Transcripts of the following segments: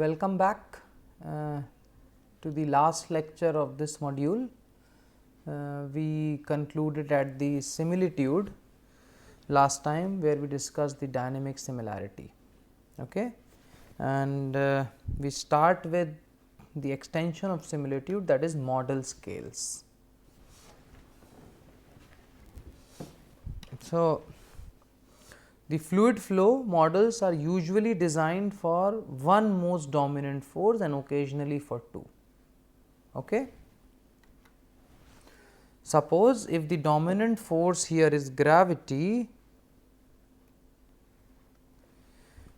welcome back to the last lecture of this module. We concluded at the similitude last time, where we discussed the dynamic similarity, okay? And we start with the extension of similitude, that is model scales. So, the fluid flow models are usually designed for one most dominant force and occasionally for two. Okay. Suppose if the dominant force here is gravity,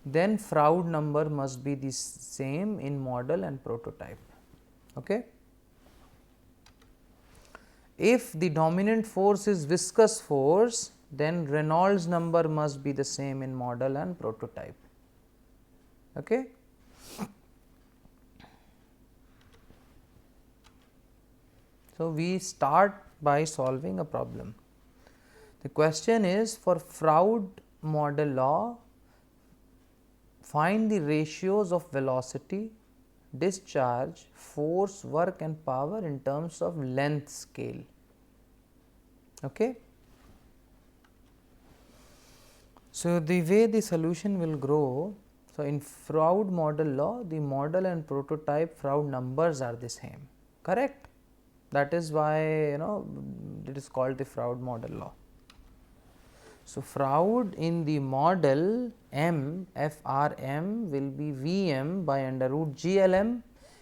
then Froude number must be the same in model and prototype. Okay. If the dominant force is viscous force, then Reynolds number must be the same in model and prototype. Okay. So, we start by solving a problem. The question is, for Froude model law, find the ratios of velocity, discharge, force, work and power in terms of length scale. Okay. So, the way the solution will grow, so in Froude model law, the model and prototype Froude numbers are the same, correct? That is why it is called the Froude model law. So, Froude in the model m Frm will be Vm by under root GLm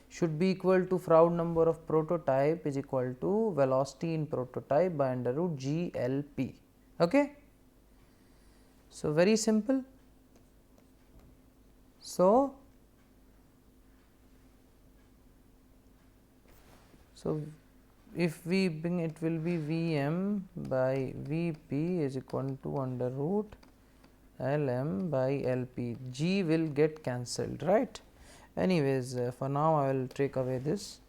should be equal to Froude number of prototype is equal to velocity in prototype by under root GLP. Okay. So, very simple. So, if we bring it will be Vm by Vp is equal to under root Lm by Lp, G will get cancelled, right. Anyways, for now I will take away this.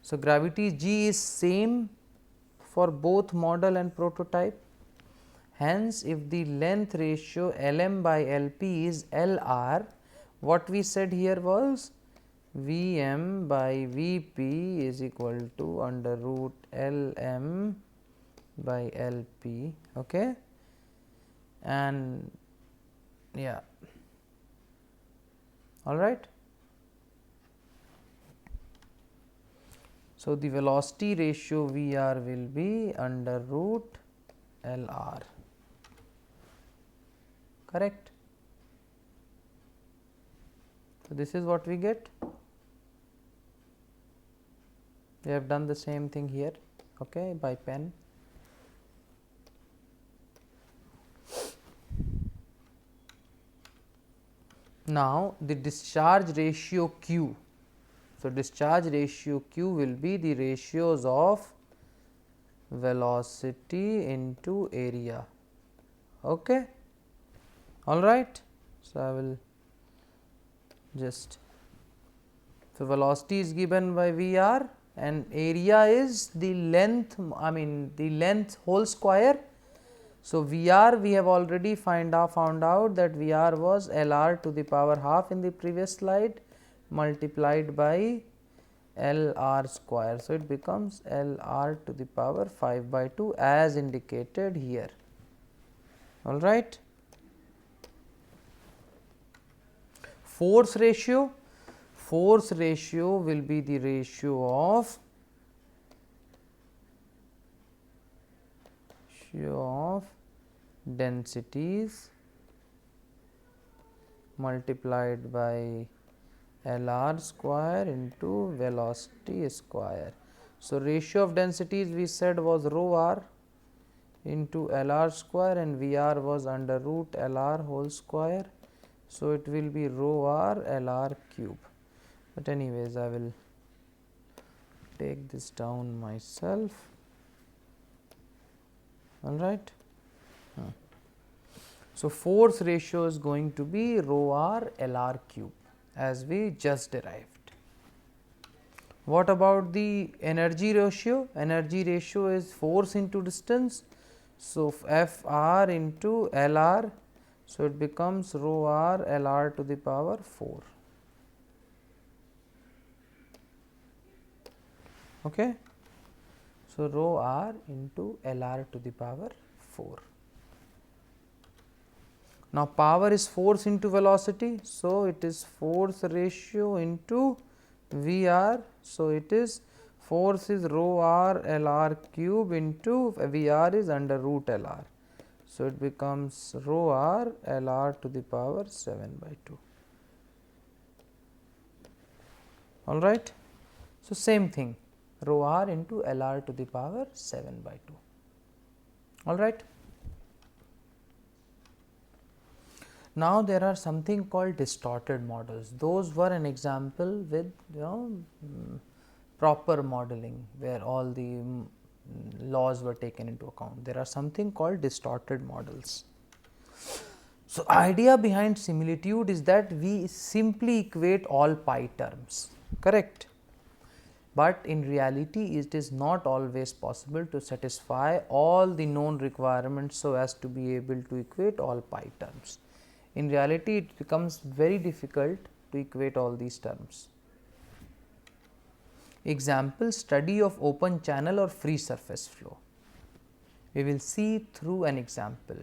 So, gravity G is same for both model and prototype. Hence, if the length ratio Lm by Lp is Lr, what we said here was Vm by Vp is equal to under root Lm by Lp, okay, and yeah, all right. So, the velocity ratio Vr will be under root Lr, correct. So, this is what we get. We have done the same thing here, okay, by pen. Now, the discharge ratio Q. So, discharge ratio Q will be the ratios of velocity into area, okay, all right. So, I will just, so velocity is given by Vr and area is the length, the length whole square. So, Vr we have already found out that Vr was Lr to the power half in the previous slide multiplied by Lr square. So, it becomes Lr to the power 5 by 2 as indicated here, all right. Force ratio will be the ratio of densities multiplied by Lr square into velocity square. So, ratio of densities we said was rho r into Lr square and Vr was under root Lr whole square. So, it will be rho r Lr cube, but anyways I will take this down myself, all right. So, force ratio is going to be rho r Lr cube as we just derived. What about the energy ratio? Energy ratio is force into distance. So, Fr into Lr, so it becomes rho r Lr to the power 4. Okay. So, rho r into Lr to the power 4. Now, power is force into velocity. So, it is force ratio into Vr. So, it is force is rho r Lr cube into Vr is under root Lr. So, it becomes rho r Lr to the power 7 by 2. All right. So, same thing, rho r into Lr to the power 7 by 2. All right. Now, there are something called distorted models. Those were an example with proper modeling, where all the laws were taken into account. There are something called distorted models. So, idea behind similitude is that we simply equate all pi terms, correct? But in reality, it is not always possible to satisfy all the known requirements so as to be able to equate all pi terms. In reality, it becomes very difficult to equate all these terms. Example, study of open channel or free surface flow. We will see through an example.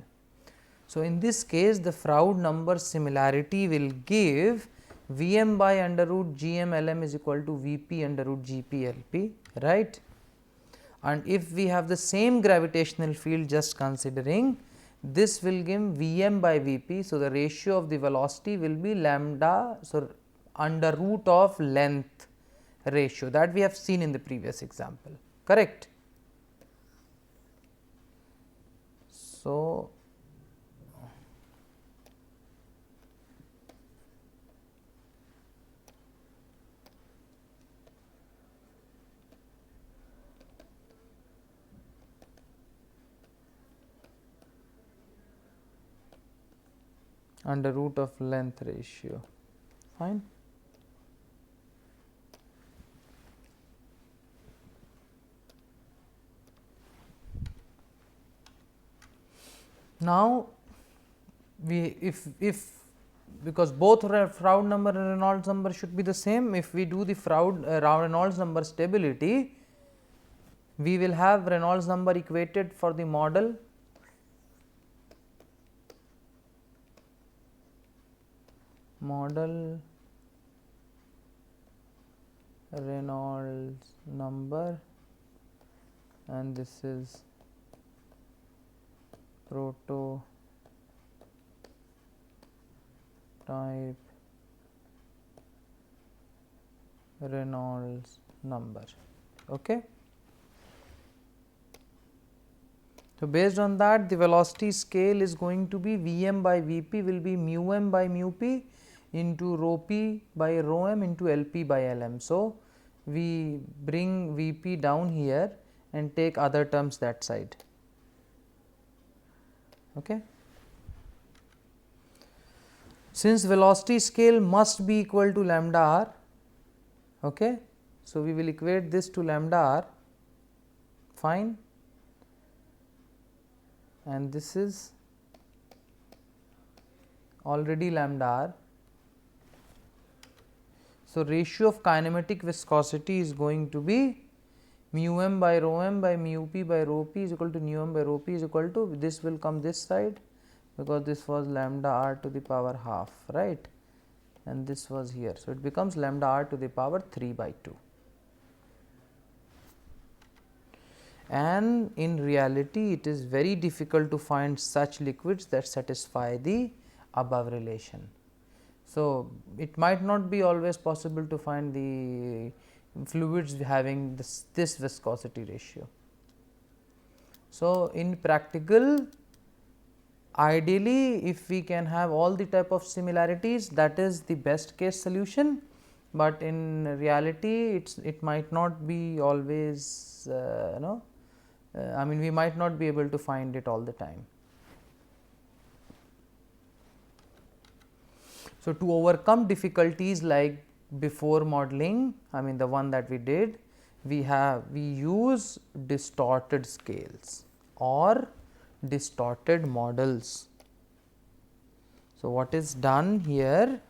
So, in this case, the Froude number similarity will give Vm by under root Gm Lm is equal to Vp under root Gp Lp, right. And if we have the same gravitational field, just considering, this will give Vm by Vp. So, the ratio of the velocity will be lambda, so under root of length ratio, that we have seen in the previous example, correct. So, under root of length ratio, fine. Now, we if because both Froude number and Reynolds number should be the same, if we do the Froude Reynolds number stability, we will have Reynolds number equated for the model Reynolds number, and this is prototype Reynolds number. Okay. So, based on that, the velocity scale is going to be Vm by Vp will be mu m by mu p into rho p by rho m into Lp by Lm. So, we bring Vp down here and take other terms that side. Okay. Since velocity scale must be equal to lambda r, okay, so we will equate this to lambda r, fine, and this is already lambda r. So, ratio of kinematic viscosity is going to be mu m by rho m by mu p by rho p is equal to nu m by rho p is equal to, this will come this side, because this was lambda r to the power half, right, and this was here. So, it becomes lambda r to the power 3 by 2. And in reality, it is very difficult to find such liquids that satisfy the above relation. So, it might not be always possible to find the fluids having this viscosity ratio. So, in practical, ideally, if we can have all the type of similarities, that is the best case solution, but in reality it might not be always I mean, we might not be able to find it all the time. So, to overcome difficulties like before modeling, I mean the one that we did, we use distorted scales or distorted models. So, what is done here?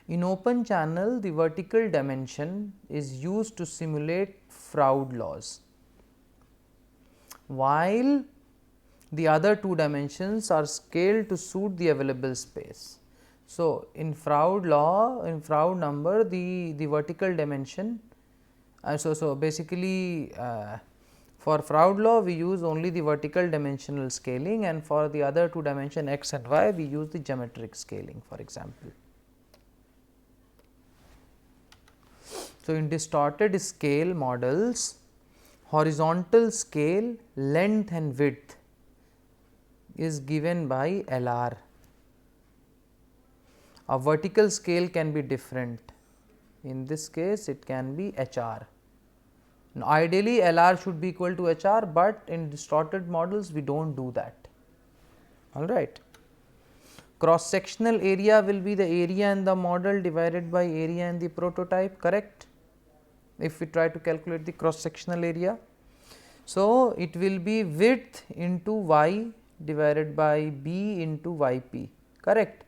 In open channel, the vertical dimension is used to simulate Froude laws, while the other two dimensions are scaled to suit the available space. So, in Froude law, in Froude number, the vertical dimension, so basically for Froude law we use only the vertical dimensional scaling, and for the other two dimension x and y we use the geometric scaling, for example. So, in distorted scale models, horizontal scale length and width is given by LR. A vertical scale can be different. In this case, it can be HR. Now, ideally, LR should be equal to HR, but in distorted models, we do not do that. All right. Cross sectional area will be the area in the model divided by area in the prototype, correct? If we try to calculate the cross sectional area. So, it will be width into y divided by b into yp, correct?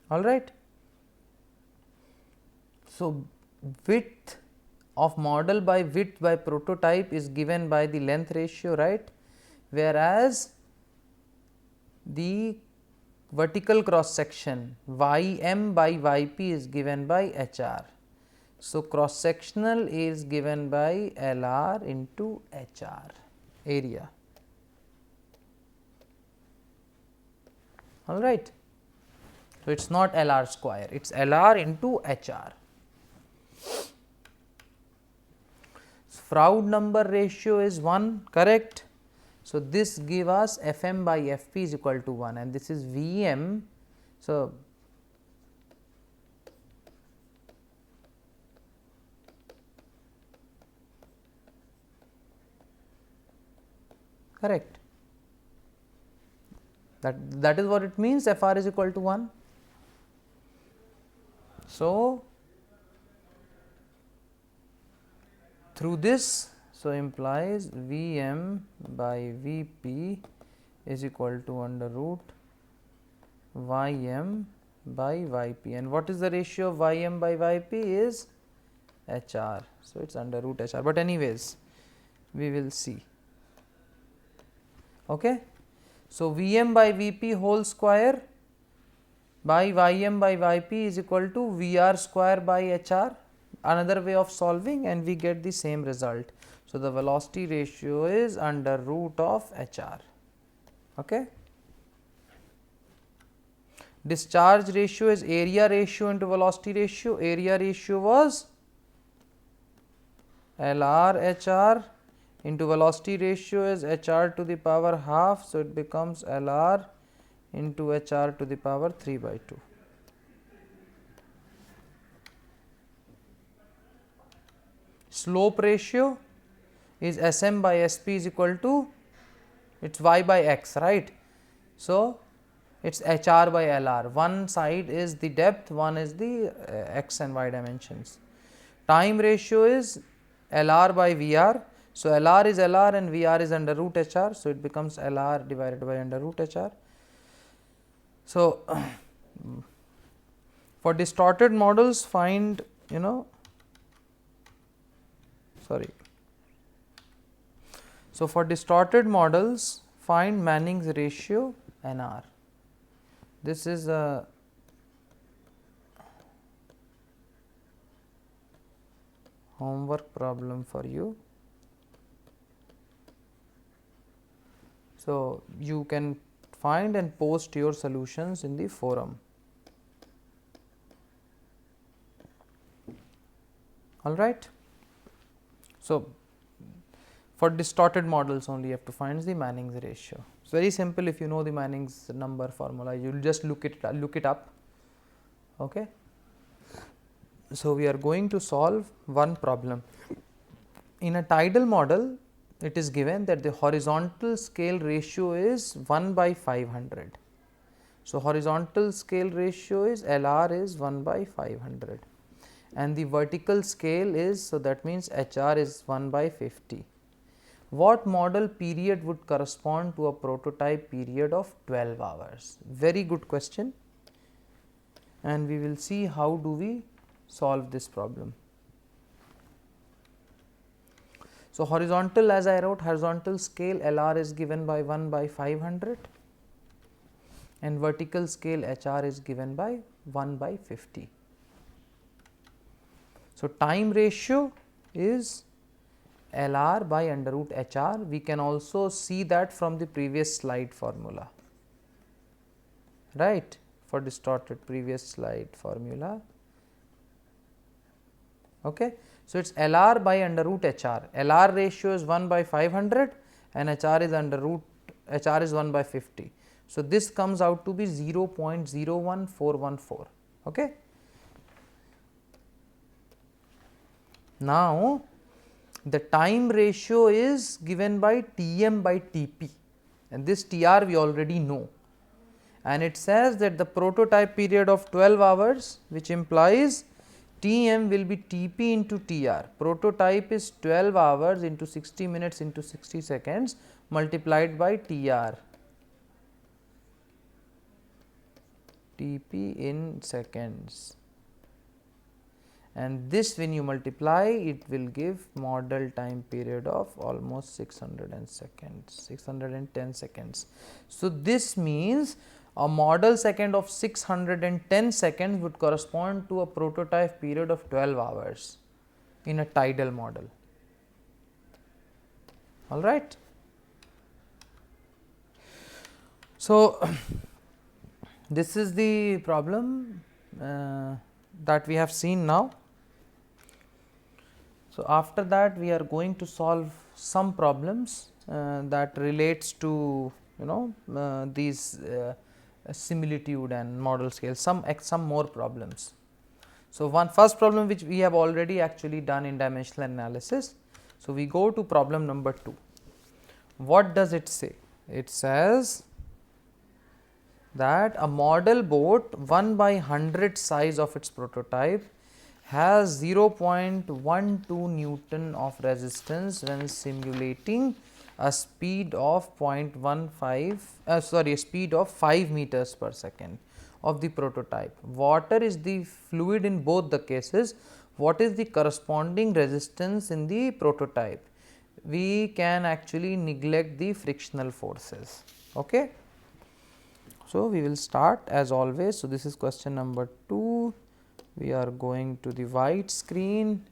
All right. So, width of model by width by prototype is given by the length ratio, right, whereas the vertical cross section ym by yp is given by HR. So, cross sectional is given by LR into HR area. All right. So, it is not LR square, it is LR into HR. Froude number ratio is 1, correct. So, this give us Fm by Fp is equal to 1, and this is Vm. So, correct, that is what it means, Fr is equal to 1. So, through this, so implies Vm by Vp is equal to under root Ym by Yp, and what is the ratio of Ym by Yp is HR. So, it is under root HR, but anyways we will see. Okay. So, Vm by Vp whole square by Ym by Yp is equal to Vr square by HR, another way of solving, and we get the same result. So, the velocity ratio is under root of HR. Okay. Discharge ratio is area ratio into velocity ratio. Area ratio was LR HR into velocity ratio is HR to the power half. So, it becomes LR into HR to the power 3 by 2. Slope ratio is Sm by Sp is equal to, it is y by x, right. So, it is HR by LR, one side is the depth, one is the x and y dimensions. Time ratio is LR by VR. So, LR is LR and VR is under root HR. So, it becomes LR divided by under root HR. So, for distorted models find, so for distorted models find Manning's ratio NR. This is a homework problem for you. So, you can find and post your solutions in the forum. All right. So, for distorted models only you have to find the Manning's ratio. It's very simple. If you know the Manning's number formula, you will just look it up. Okay. So, we are going to solve one problem. In a tidal model, it is given that the horizontal scale ratio is 1 by 500. So, horizontal scale ratio is LR is 1 by 500, and the vertical scale is, so that means HR is 1 by 50. What model period would correspond to a prototype period of 12 hours? Very good question, and we will see how do we solve this problem. So, horizontal, as I wrote, horizontal scale LR is given by 1 by 500 and vertical scale HR is given by 1 by 50. So, time ratio is LR by under root HR. We can also see that from the previous slide formula, right, for distorted previous slide formula. Okay. So, it is LR by under root HR. LR ratio is 1 by 500 and HR is under root, HR is 1 by 50. So, this comes out to be 0.01414. Okay. Now, the time ratio is given by Tm by Tp and this Tr we already know, and it says that the prototype period of 12 hours, which implies Tm will be Tp into Tr. Prototype is 12 hours into 60 minutes into 60 seconds multiplied by Tr, Tp in seconds, and this when you multiply it will give model time period of almost 610 seconds. So, this means a model second of 610 seconds would correspond to a prototype period of 12 hours in a tidal model. All right. So, this is the problem that we have seen now. So, after that we are going to solve some problems that relates to these similitude and model scale, some more problems. So, first problem which we have already actually done in dimensional analysis. So, we go to problem number 2. What does it say? It says that a model boat 1 by 100 size of its prototype has 0.12 Newton of resistance when simulating a speed of 5 meters per second of the prototype. Water is the fluid in both the cases. What is the corresponding resistance in the prototype? We can actually neglect the frictional forces. Okay. So, we will start as always. So, this is question number 2. We are going to the white screen.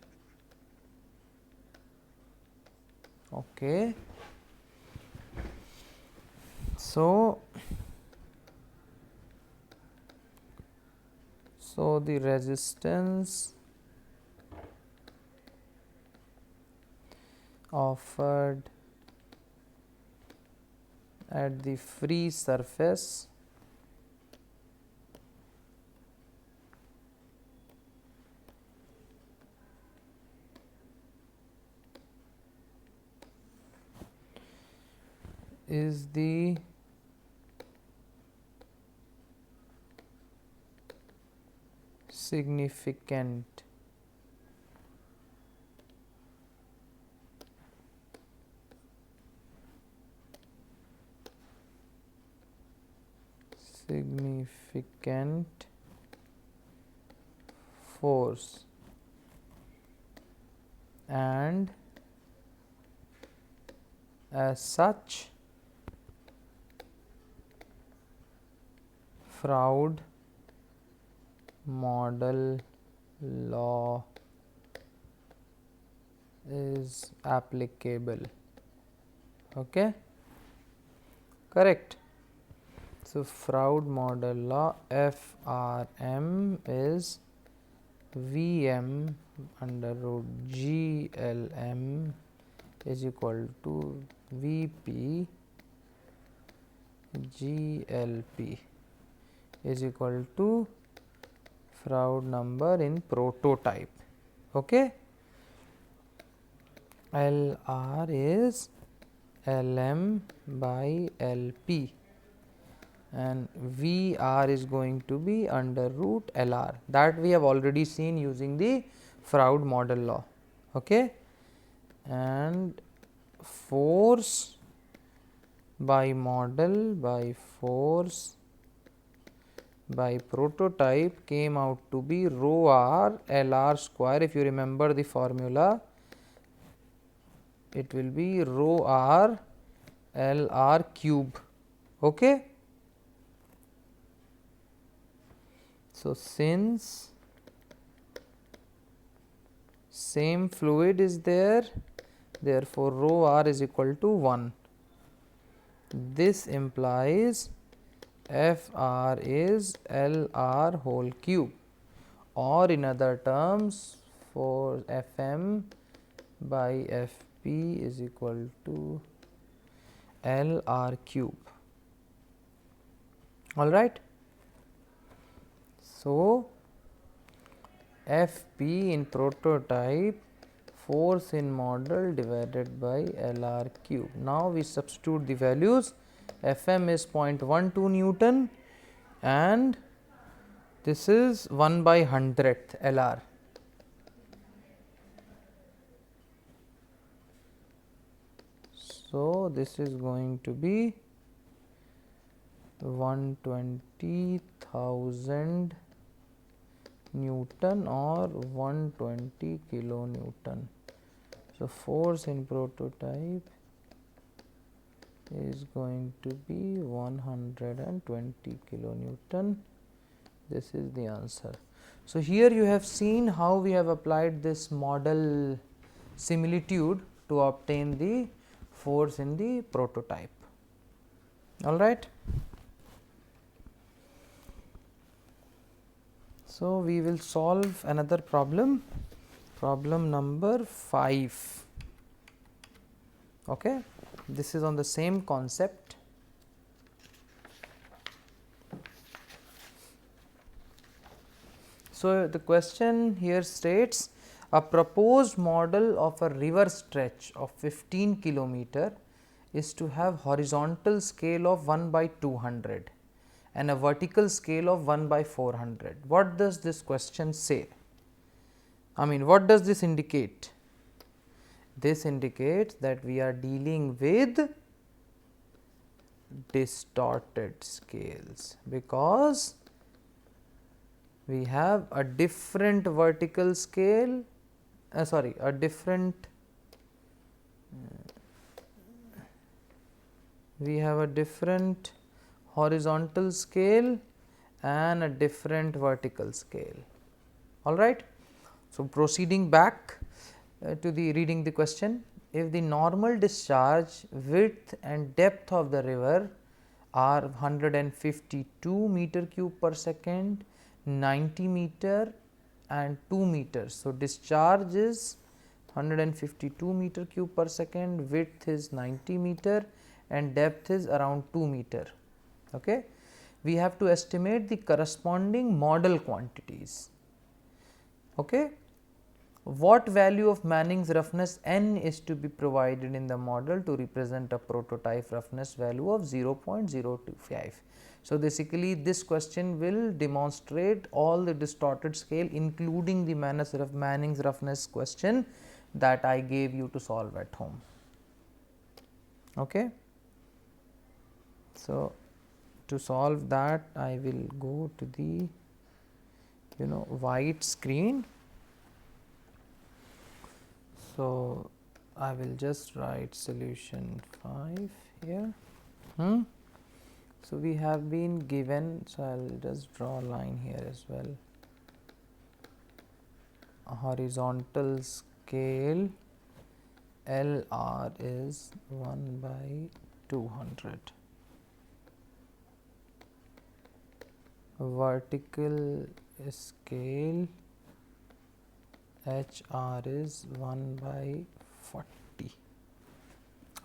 Okay. So, the resistance offered at the free surface is the significant force, and as such Froude model law is applicable. Okay, correct. So, Froude model law FRM is Vm under root GLM is equal to Vp GLP is equal to Froude number in prototype. Okay. LR is LM by LP and VR is going to be under root LR, that we have already seen using the Froude model law. Okay. And force by model by force by prototype came out to be rho r LR square. If you remember the formula, it will be rho r L r cube. Okay. So, since same fluid is there, therefore, rho r is equal to 1. This implies F r is L r whole cube, or in other terms, for F m by F p is equal to L r cube. All right. So, F p in prototype, force in model divided by L r cube. Now, we substitute the values. F m is 0.12 Newton and this is 1 by 100th L r. So, this is going to be 120,000 Newton or 120 kilonewton. So, force in prototype is going to be 120 kilonewton. This is the answer. So, here you have seen how we have applied this model similitude to obtain the force in the prototype. All right. So, we will solve another problem, problem number 5. Okay. This is on the same concept. So, the question here states a proposed model of a river stretch of 15 kilometer is to have horizontal scale of 1 by 200 and a vertical scale of 1 by 400. What does this question say? I mean, what does this indicate? This indicates that we are dealing with distorted scales, because we have a different vertical scale, a different, we have a different horizontal scale and a different vertical scale. All right. So, proceeding back to the reading the question, if the normal discharge width and depth of the river are 152 meter cube per second, 90 meter and 2 meters. So, discharge is 152 meter cube per second, width is 90 meter and depth is around 2 meter. Okay. We have to estimate the corresponding model quantities. Okay. What value of Manning's roughness n is to be provided in the model to represent a prototype roughness value of 0.025. So, basically this question will demonstrate all the distorted scale, including the Manning's roughness question that I gave you to solve at home. Okay. So, to solve that, I will go to the white screen. So, I will just write solution 5 here. So, we have been given, so I will just draw a line here as well. A horizontal scale L r is 1 by 200. Vertical scale H r is 1 by 40.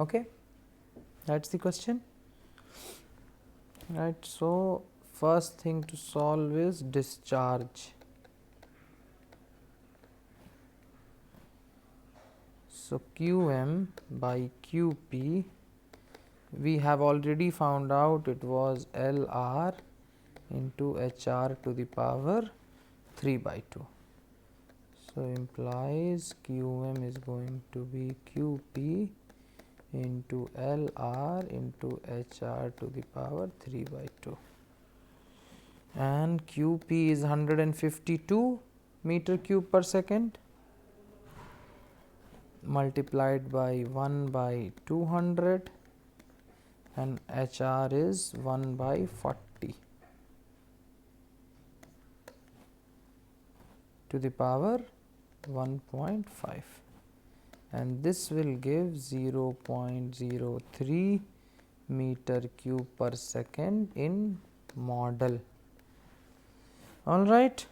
Okay, that is the question. Right. So, first thing to solve is discharge. So, Qm by Qp, we have already found out it was Lr into Hr to the power 3 by 2. So, implies Qm is going to be Qp into Lr into Hr to the power 3 by 2, and Qp is 152 meter cube per second. multiplied by 1 by 200 and HR is 1 by 40 to the power 1.5, and this will give 0.03 meter cube per second in model. All right.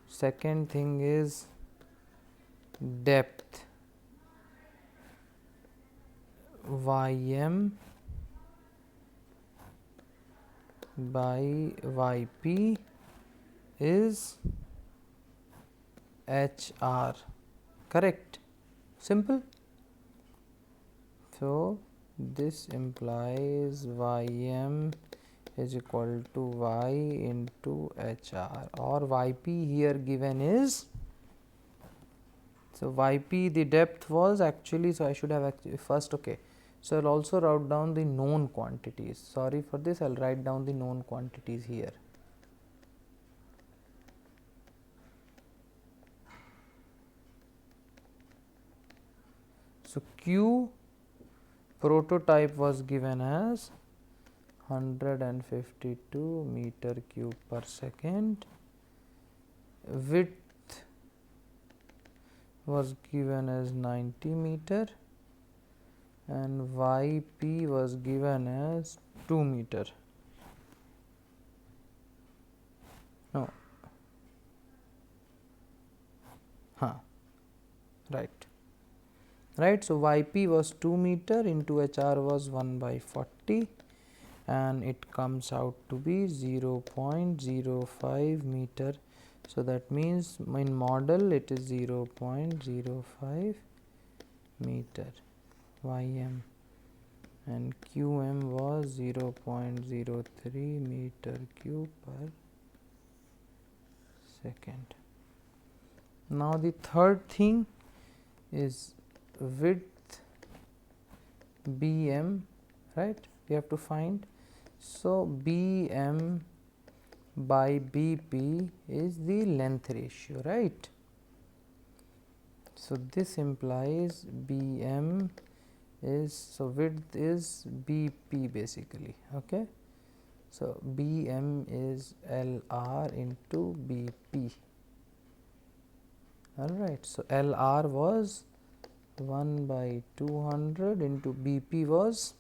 Second thing is depth. Ym by Yp is HR, correct? Simple. So this implies Ym is equal to Y into HR, or Yp here given is, so Yp the depth was actually, so I should have actually first, okay. So I'll also write down the known quantities. Sorry for this, I'll write down the known quantities here. So Q prototype was given as 152 meter cube per second. Width was given as 90 meter and Yp was given as 2 meter. No. Right. Right. So Yp was 2 meter into HR was 1 by 40, and it comes out to be 0.05 meter. So that means in model it is 0.05 meter Ym, and Qm was 0.03 meter cube per second. Now the third thing is width Bm, right? We have to find. So Bm by Bp is the length ratio, right? So this implies Bm is, so width is Bp basically, okay. So Bm is Lr into Bp. All right. So Lr was 1 by 200 into Bp was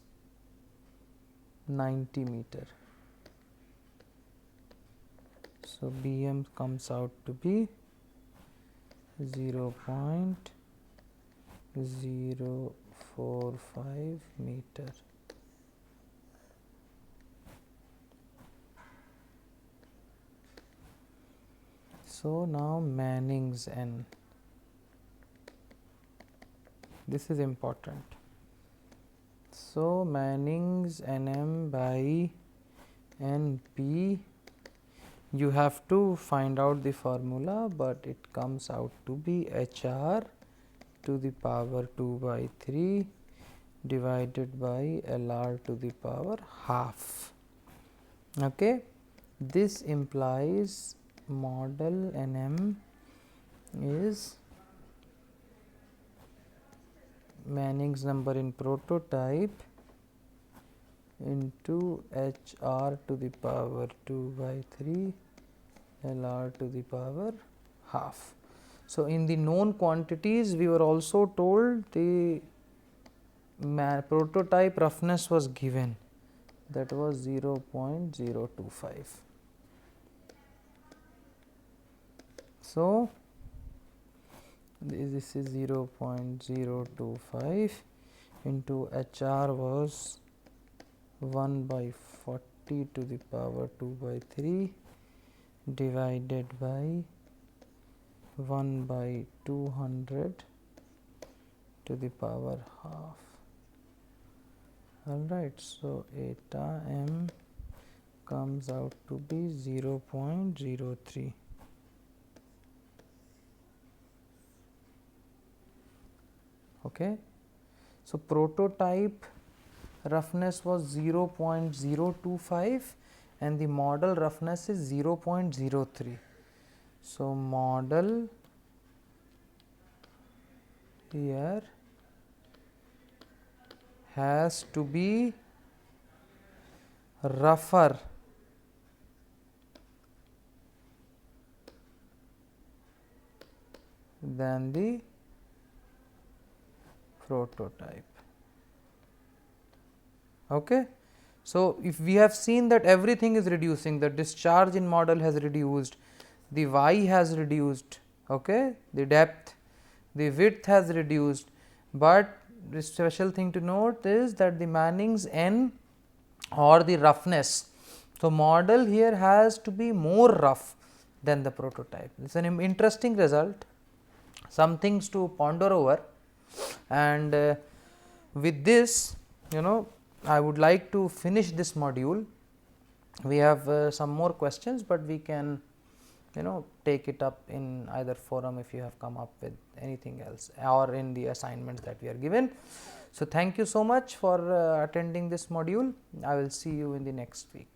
90 meter. So Bm comes out to be 0.045 meter. So now Manning's N. This is important. So Manning's Nm by Np, you have to find out the formula, but it comes out to be HR to the power 2 by 3 divided by Lr to the power half. Okay. This implies model Nm is Manning's number in prototype into HR to the power 2 by 3 Lr to the power half. So in the known quantities, we were also told the prototype roughness was given, that was 0.025. So this is 0.025 into HR was 1 by 40 to the power 2 by 3 divided by 1 by 200 to the power half. Alright, so eta m comes out to be 0.03. Okay. So prototype roughness was 0.025 and the model roughness is 0.03. So model here has to be rougher than the prototype. Okay. So, if we have seen that everything is reducing, the discharge in model has reduced, the y has reduced, okay, the depth, the width has reduced, but the special thing to note is that the Manning's n or the roughness. So, model here has to be more rough than the prototype. It is an interesting result, some things to ponder over, and with this, I would like to finish this module. We have some more questions, but we can take it up in either forum if you have come up with anything else, or in the assignments that we are given. So, thank you so much for attending this module. I will see you in the next week.